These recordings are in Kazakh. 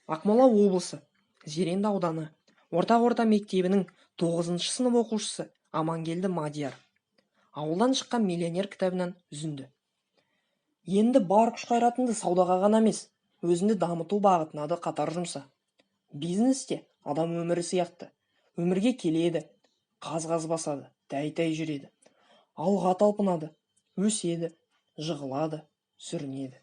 Ақмола облысы, Зеренді ауданы, орта мектебінің 9 сынып оқушысы Амангелді Мадияр. Ауылдан шыққан миллионер кітабынан үзінді. Енді бар күш-қайратыңды саудаға ғана емес, өзіңді дамыту бағытына да қатар жұмса. Бизнесте адам өмірі сияқты. Өмірге келеді, қаз-қаз басады, тәй-тәй жүреді. Алға талпынады, өседі, жығылады, сүрінеді.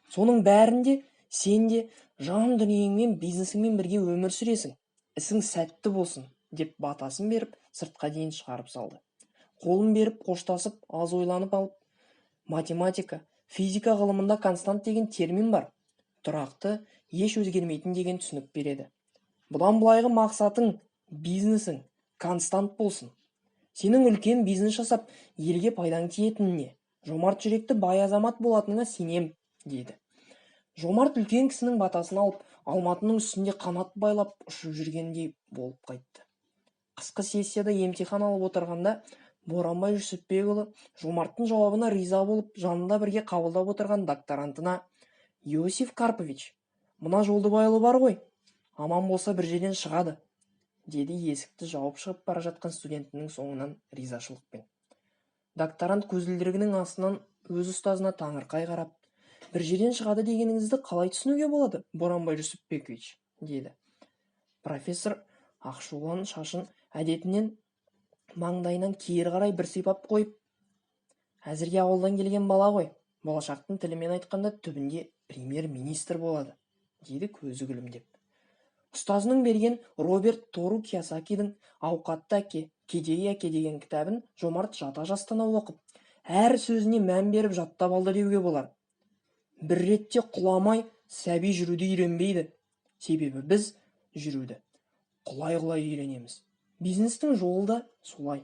Соның бәрінде сен де жан дүниеңмен бизнесіңмен бірге өмір сүресің. Ісің сәтті болсын, деп батасын беріп, сыртқа дейін шығарып салды. Қолын беріп, қоштасып, аз ойланып алып, математика, физика ғылымында констант деген термин бар. Тұрақты, еш өзгермейтін деген түсінік береді. Бұдан былайғы мақсатың, бизнесің констант болсын. Сенің үлкен бизнес жасап, елге пайдаң тиетініне, жомарт жүректі бай азамат болатыныңа сенем, деді. Жомарт үлкен кісінің батасын алып, Алматының үстінде қанат байлап ұшып жүргендей болып қайтты. Қысқы сессияда емтихан алып отырғанда, Боранбай Жүсіпбекұлы Жомарттың жауабына риза болып, жанында бірге қабылдап отырған докторантына: «Иосиф Карпович, мына Жолдыбайұлы бар ғой, аман болса бір жерден шығады», деді есікті жауып шығып бара жатқан студентінің соңынан ризашылықпен. Докторант көзілдірігінің астынан өз ұстазына таңырқай қарап: «Бір жерден шығады дегеніңізді қалай түсінуге болады, Боранбай Жүсіпбекович?» деді. Профессор ақшулан шашын әдетінен маңдайынан кері қарай бір сипап қойып: «Әзірге ауылдан келген бала ғой, болашақтың тілімен айтқанда түбінде премьер-министр болады», деді көзі күлімдеп. Ұстазының берген Роберт Тору Киясакидің «Ауқатты әке, кедей әке» деген кітабын Жомарт жата жастана оқып, әр сөзіне мән беріп жаттап алды деуге болар. Бір ретте құламай, сәби жүруді үйренбейді. Себебі біз жүруді құлай-құлай үйренеміз. Бизнестің жолы да солай.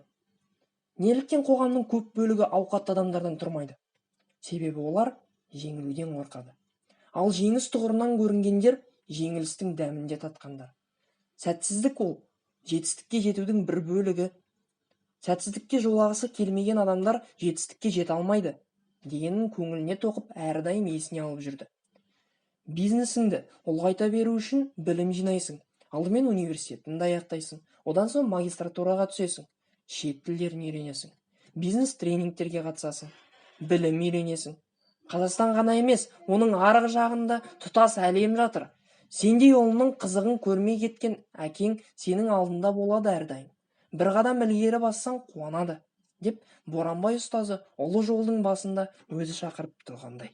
Неліктен қоғамның көп бөлігі ауқатты адамдардан тұрмайды? Себебі олар жеңілуден қорқады. Ал жеңіс тұғырынан көрінгендер жеңілістің дәмінде татқандар. Сәтсіздік ол жетістікке жетудің бір бөлігі. Сәтсіздікке жолағысы келмеген адамдар жетістікке жете алмайды дегенін көңіліне тоқып әрдайым есіне алып жүрді. Бизнесіңді ұлғайта беру үшін білім жинайсың. Алдымен университетті аяқтайсың, одан соң магистратураға түсесің, шет тілдерін үйренесің, бизнес тренингтерге қатысасың, білім үйренесің. Қазақстан ғана емес, оның арғы жағында тұтас әлем жатыр. Сендей ұлының қызығын көрмей кеткен әкең сенің алдында болады әрдайым. Бір қадам ілгері бассаң қуанады, деп Боранбай ұстазы ұлы жолдың басында өзі шақырып тұрғандай.